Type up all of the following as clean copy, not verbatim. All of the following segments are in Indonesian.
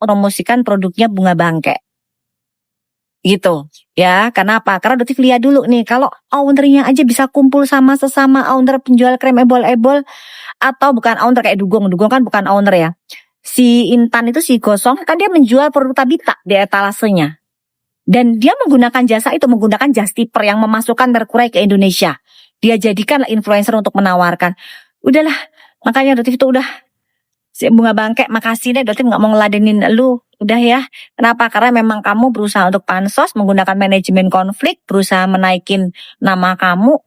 promosikan produknya bunga bangkai. Gitu ya. Kenapa? Karena Doktif lihat dulu nih, kalau ownernya aja bisa kumpul sama sesama owner penjual krem ebol-ebol, atau bukan owner kayak Dugong kan bukan owner ya. Si Intan itu, si Gosong kan dia menjual produk Tabita di etalasenya. Dan dia menggunakan jasa itu, menggunakan Justiper yang memasukkan merkurai ke Indonesia. Dia jadikan influencer untuk menawarkan. Udahlah, makanya Doktif itu udah, si bunga bangkai, makasih deh Doktif gak mau ngeladenin lu. Udah ya. Kenapa? Karena memang kamu berusaha untuk pansos, menggunakan manajemen konflik, berusaha menaikin nama kamu.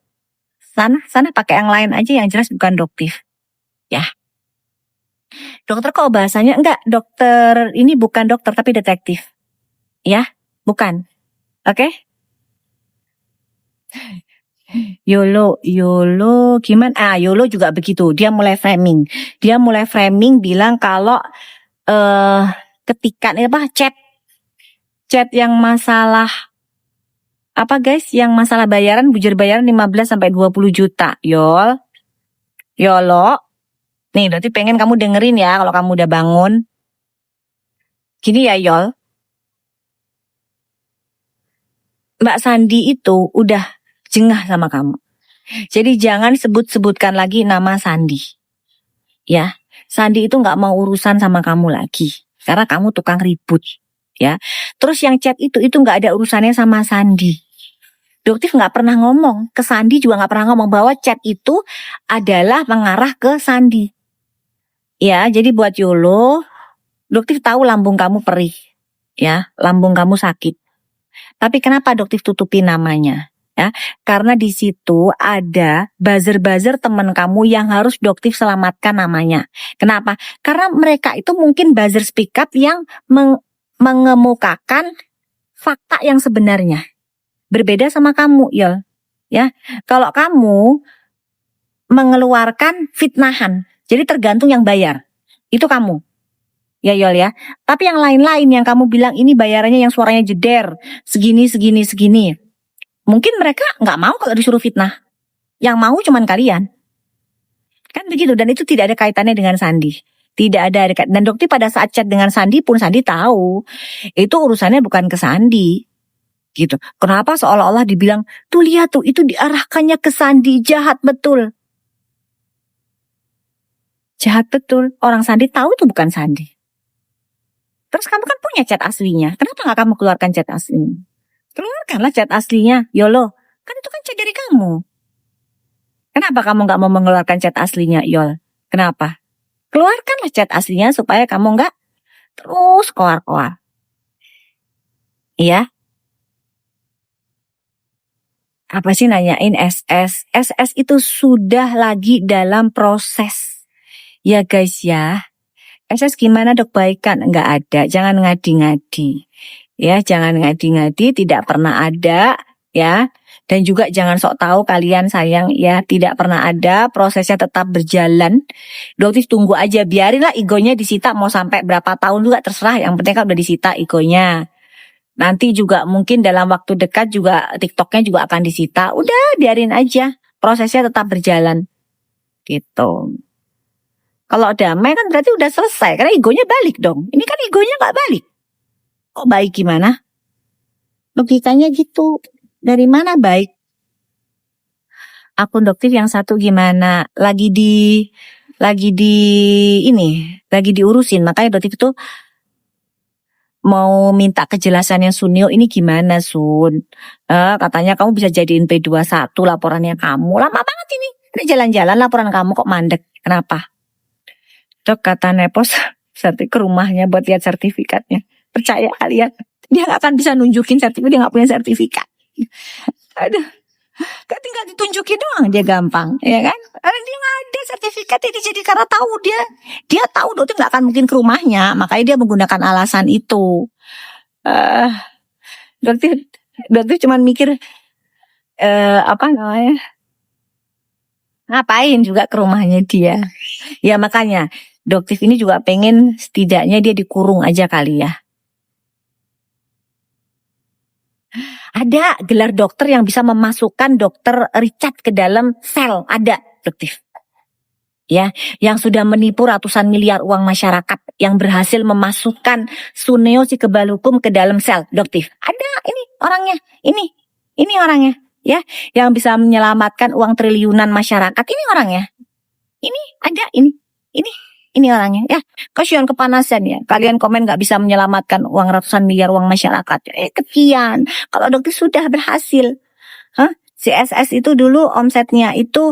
Sana pakai yang lain aja, yang jelas bukan Doktif. Ya. Dokter kok bahasanya? Enggak, dokter ini bukan dokter tapi detektif. Ya, bukan. Oke? YOLO gimana? YOLO juga begitu. Dia mulai framing bilang kalau ketika chat yang masalah apa guys? Yang masalah bayaran, bujur bayaran 15 sampai 20 juta. YOLO. Nih, berarti pengen kamu dengerin ya kalau kamu udah bangun. Gini ya, Yol. Mbak Sandi itu udah jengah sama kamu. Jadi jangan sebut-sebutkan lagi nama Sandi. Ya, Sandi itu gak mau urusan sama kamu lagi. Karena kamu tukang ribut. Ya, terus yang chat itu gak ada urusannya sama Sandi. Doktif gak pernah ngomong, ke Sandi juga gak pernah ngomong bahwa chat itu adalah mengarah ke Sandi. Ya, jadi buat YOLO, Doktif tahu lambung kamu perih. Ya, lambung kamu sakit. Tapi kenapa Doktif tutupi namanya? Ya, karena di situ ada buzzer-buzzer teman kamu yang harus Doktif selamatkan namanya. Kenapa? Karena mereka itu mungkin buzzer speak up yang mengemukakan fakta yang sebenarnya. Berbeda sama kamu, Yol. Ya, kalau kamu mengeluarkan fitnahan, jadi tergantung yang bayar. Itu kamu. Ya Yol ya. Tapi yang lain-lain yang kamu bilang ini bayarannya yang suaranya jeder, segini. Mungkin mereka nggak mau kalau disuruh fitnah. Yang mau cuman kalian. Kan begitu, dan itu tidak ada kaitannya dengan Sandi. Tidak ada. Dan Doktif pada saat chat dengan Sandi pun Sandi tahu. Itu urusannya bukan ke Sandi. Gitu. Kenapa seolah-olah dibilang, tuh lihat tuh, itu diarahkannya ke Sandi, jahat betul. Jahat betul. Orang Sandi tahu itu bukan Sandi. Terus kamu kan punya chat aslinya. Kenapa gak kamu keluarkan chat aslinya? Keluarkanlah chat aslinya, YOLO. Kan itu kan chat dari kamu. Kenapa kamu gak mau mengeluarkan chat aslinya, Yol? Kenapa? Keluarkanlah chat aslinya supaya kamu gak terus koar-koar. Iya? Apa sih nanyain SS? SS itu sudah lagi dalam proses. Ya guys ya. SS gimana dok, baikan? Enggak ada. Jangan ngadi-ngadi. Ya, jangan ngadi-ngadi. Tidak pernah ada. Ya. Dan juga jangan sok tahu kalian sayang. Ya, tidak pernah ada. Prosesnya tetap berjalan. Doktif tunggu aja. Biarinlah egonya disita. Mau sampai berapa tahun juga terserah. Yang penting kan udah disita egonya. Nanti juga mungkin dalam waktu dekat juga TikToknya juga akan disita. Udah biarin aja. Prosesnya tetap berjalan. Gitu. Kalau damai kan berarti udah selesai. Karena egonya balik dong. Ini kan egonya gak balik. Kok baik gimana? Logikanya gitu. Dari mana baik? Akun Doktif yang satu gimana? Lagi diurusin. Makanya Doktif itu mau minta kejelasannya Sunil, ini gimana Sun? Katanya kamu bisa jadiin P21 laporannya kamu. Lama banget ini. Ini jalan-jalan laporan kamu kok mandek. Kenapa? Dok, kata Nepos nanti ke rumahnya buat lihat sertifikatnya. Percaya kalian? Dia gak akan bisa nunjukin sertifikat, dia gak punya sertifikat. Aduh, kan tinggal ditunjukin doang dia gampang, ya kan? Karena dia gak ada sertifikatnya, jadi karena tahu dia tahu Doktif gak akan mungkin ke rumahnya, makanya dia menggunakan alasan itu. Doktif cuman mikir ngapain juga ke rumahnya dia. Ya makanya Doktif ini juga pengen setidaknya dia dikurung aja kali ya. Ada gelar dokter yang bisa memasukkan dokter Richard ke dalam sel. Ada Doktif. ya, yang sudah menipu ratusan miliar uang masyarakat, yang berhasil memasukkan Suneo si kebal hukum ke dalam sel, Doktif. Ada ini orangnya, ini orangnya, ya, yang bisa menyelamatkan uang triliunan masyarakat, ini orangnya. Ini ada, ini orangnya, ya. Kasihan kepanasan ya. Kalian komen nggak bisa menyelamatkan uang ratusan miliar uang masyarakat. Kesian. Kalau Doktif sudah berhasil. CSS itu dulu omsetnya itu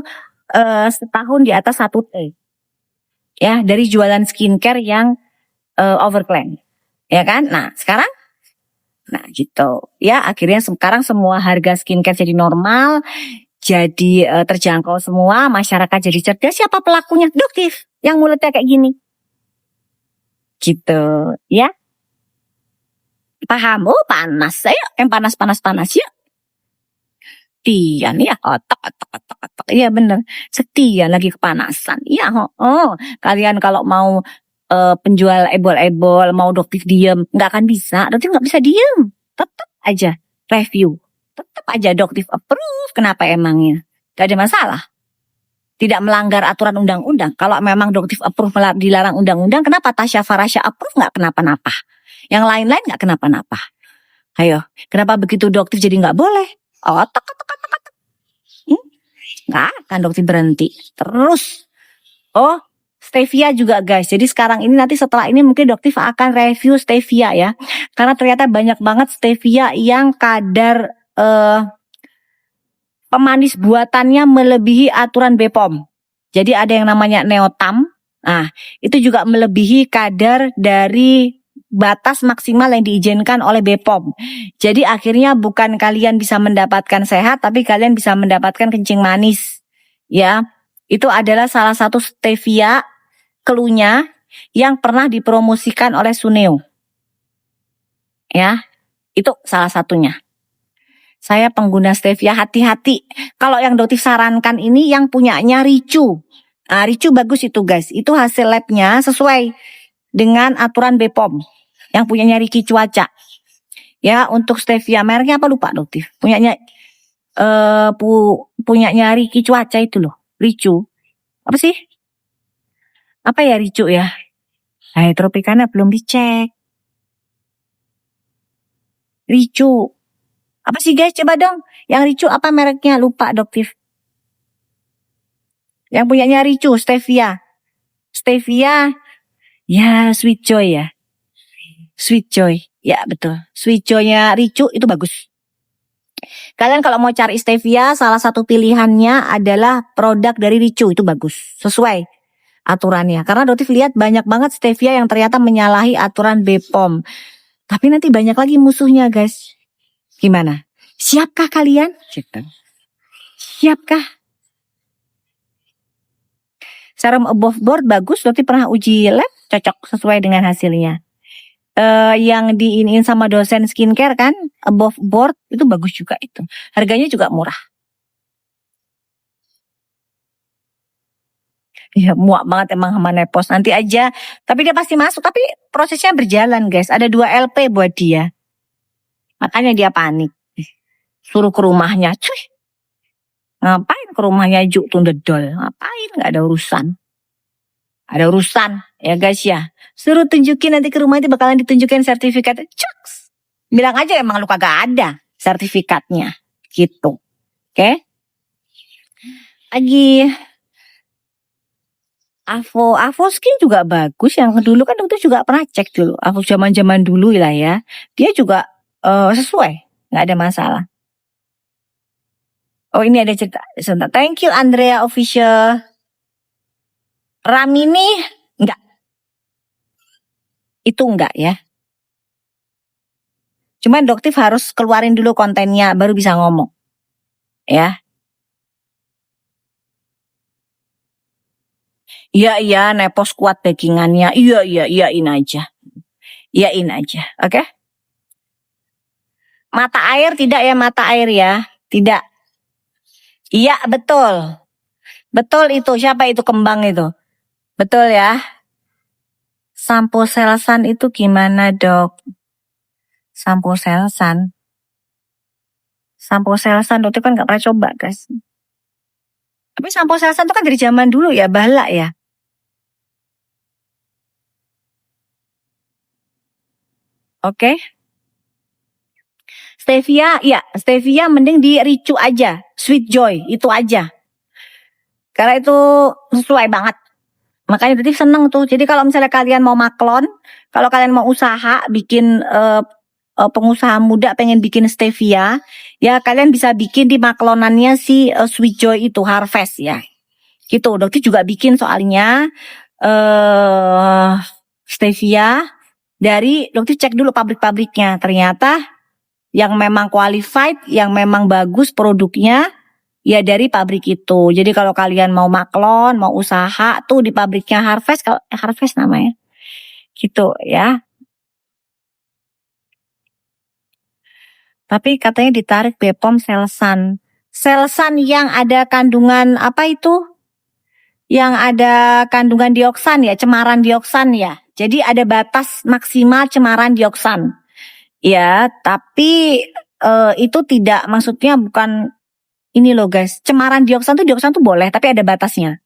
setahun di atas 1 T. Ya, dari jualan skincare yang overclaim. Ya kan? Nah, sekarang gitu. Ya, akhirnya sekarang semua harga skincare jadi normal, jadi terjangkau semua, masyarakat jadi cerdas. Siapa pelakunya? Doktif. Yang mulutnya kayak gini. Gitu, ya. Paham? Oh, panas. Ayo, yang panas ya. Setia nih ya, otak. Iya bener, setia lagi kepanasan. Iya, kalian kalau mau penjual ebol-ebol, mau Doktif diem, nggak akan bisa. Doktif nggak bisa diem, tetap aja review, tetap aja Doktif approve. Kenapa emangnya? Gak ada masalah. Tidak melanggar aturan undang-undang. Kalau memang Doktif approve dilarang undang-undang, kenapa Tasya Farasya approve nggak kenapa-napa? Yang lain-lain nggak kenapa-napa. Ayo, kenapa begitu Doktif jadi nggak boleh? Otak. Nggak akan Doktif berhenti. Terus. Oh, stevia juga guys. Jadi sekarang ini nanti setelah ini mungkin Doktif akan review stevia ya. Karena ternyata banyak banget stevia yang kadar pemanis buatannya melebihi aturan BPOM. Jadi ada yang namanya neotam. Nah, itu juga melebihi kadar dari batas maksimal yang diizinkan oleh BPOM. Jadi akhirnya bukan kalian bisa mendapatkan sehat, tapi kalian bisa mendapatkan kencing manis. Ya, itu adalah salah satu stevia cluenya yang pernah dipromosikan oleh Suneo. Ya, itu salah satunya. Saya pengguna stevia, hati-hati. Kalau yang Doktif sarankan ini yang punyanya Ricu. Nah, Ricu bagus itu guys. Itu hasil labnya sesuai dengan aturan BPOM. Yang punyanya Riki Cuaca. Ya, untuk stevia mereknya apa lupa Doktif. Punyanya punyanya Riki Cuaca itu loh. Ricu. Apa sih? Apa ya Ricu ya? Tropicana belum dicek. Ricu. Apa sih guys? Coba dong. Yang Ricu apa mereknya? Lupa Doktif. Yang punyanya Ricu, stevia. Stevia. Ya, Sweet Joy ya. Sweet Joy. Ya, betul. Sweet Joy-nya Ricu itu bagus. Kalian kalau mau cari stevia, salah satu pilihannya adalah produk dari Ricu. Itu bagus. Sesuai aturannya. Karena Doktif lihat banyak banget stevia yang ternyata menyalahi aturan BPOM. Tapi nanti banyak lagi musuhnya guys. Gimana? Siapkah kalian? Siapkah? Serum above board bagus. Doktif pernah uji lab. Cocok sesuai dengan hasilnya. Yang diinin sama dosen skincare kan, above board itu bagus juga itu. Harganya juga murah. Ya muak banget emang sama Nepos. Nanti aja, tapi dia pasti masuk. Tapi prosesnya berjalan guys. Ada 2 LP buat dia. Makanya dia panik. Suruh ke rumahnya. Cuy. Ngapain ke rumahnya Juk Tundedol? Ngapain? Gak ada urusan. Ada urusan ya guys ya. Suruh tunjukin nanti ke rumah itu bakalan ditunjukin sertifikat. Cuks. Bilang aja emang lu kagak ada sertifikatnya. Gitu. Oke. Lagi Avo Skin juga bagus. Yang dulu kan dokter juga pernah cek dulu. Avo zaman-zaman dulu lah ya. Dia juga sesuai. Gak ada masalah. Oh ini ada cerita. Sebentar. Thank you Andrea Official. Ramini enggak. Itu enggak ya. Cuman Doktif harus keluarin dulu kontennya baru bisa ngomong. Ya. Iya Nepos kuat backingannya. Iyain aja. Iyain aja. Oke. Mata air tidak ya mata air ya. Tidak. Iya betul. Betul itu. Siapa itu kembang itu? Betul ya. Sampo Selsan itu gimana dok? Sampo Selsan Dokter kan gak pernah coba guys. Tapi sampo Selsan itu kan dari zaman dulu ya, balak ya. Oke. Stevia, ya, stevia mending di ricu aja, Sweet Joy itu aja. Karena itu sesuai banget. Makanya berarti seneng tuh. Jadi kalau misalnya kalian mau maklon, kalau kalian mau usaha bikin pengusaha muda pengen bikin stevia, ya kalian bisa bikin di maklonannya si Sweet Joy itu Harvest ya. Gitu. Dokter juga bikin soalnya stevia dari dokter cek dulu pabrik-pabriknya. Ternyata yang memang qualified, yang memang bagus produknya, ya dari pabrik itu. Jadi kalau kalian mau maklon, mau usaha tuh di pabriknya Harvest, kalau Harvest namanya, gitu ya. Tapi katanya ditarik BPOM Selsan. Selsan yang ada kandungan apa itu? Yang ada kandungan dioksan ya, cemaran dioksan ya. Jadi ada batas maksimal cemaran dioksan. Ya, tapi itu tidak, maksudnya bukan ini loh guys, cemaran dioksan tuh boleh, tapi ada batasnya.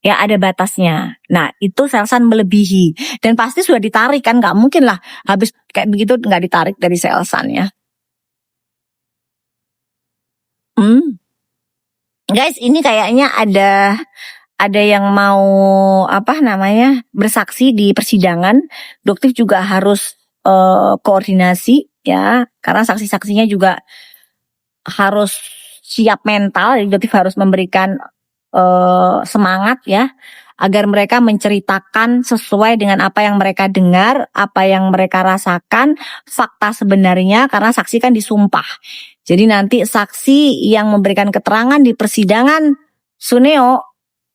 Ya ada batasnya. Nah itu Selsan melebihi. Dan pasti sudah ditarik kan, nggak mungkin lah habis kayak begitu nggak ditarik dari Selsan ya. Guys, ini kayaknya ada yang mau apa namanya bersaksi di persidangan. Dokter juga harus koordinasi ya, karena saksi-saksinya juga harus siap mental. Jadi dokter harus memberikan semangat ya, agar mereka menceritakan sesuai dengan apa yang mereka dengar, apa yang mereka rasakan, fakta sebenarnya, karena saksi kan disumpah. Jadi nanti saksi yang memberikan keterangan di persidangan Suneo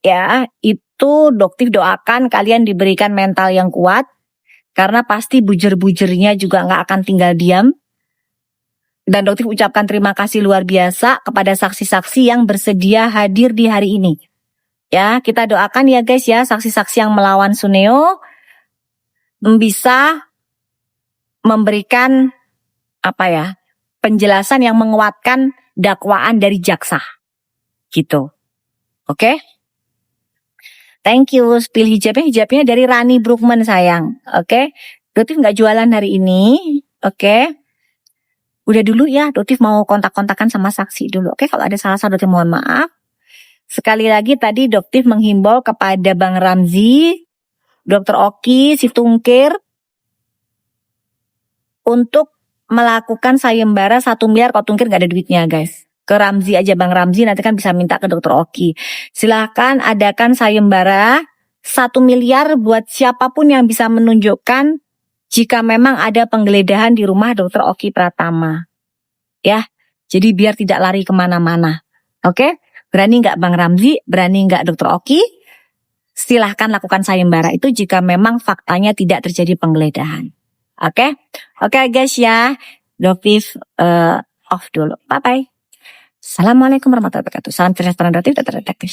ya, itu dokter doakan kalian diberikan mental yang kuat, karena pasti bujer-bujernya juga nggak akan tinggal diam. Dan dokter ucapkan terima kasih luar biasa kepada saksi-saksi yang bersedia hadir di hari ini. Ya, kita doakan ya guys ya, saksi-saksi yang melawan Suneo bisa memberikan apa ya, penjelasan yang menguatkan dakwaan dari jaksa. Gitu. Oke? Thank you. Spill hijabnya dari Rani Brookman sayang. Oke? Dotif nggak jualan hari ini. Oke? Udah dulu ya, Dotif mau kontak-kontakan sama saksi dulu. Oke, kalau ada salah-salah Dotif mohon maaf. Sekali lagi tadi Doktif menghimbau kepada Bang Ramzi, Dr. Oki, si Tungkir, untuk melakukan sayembara 1 miliar. Kalau Tungkir gak ada duitnya guys, ke Ramzi aja, Bang Ramzi nanti kan bisa minta ke Dr. Oki. Silahkan adakan sayembara 1 miliar buat siapapun yang bisa menunjukkan jika memang ada penggeledahan di rumah Dr. Oki Pratama. Ya, jadi biar tidak lari kemana-mana. Oke? Berani nggak Bang Ramzi? Berani nggak Dr. Oki? Silahkan lakukan sayembara itu jika memang faktanya tidak terjadi penggeledahan. Oke? Oke guys ya. Doktif off dulu. Bye-bye. Assalamualaikum warahmatullahi wabarakatuh. Salam cerdas, detektif, detektif.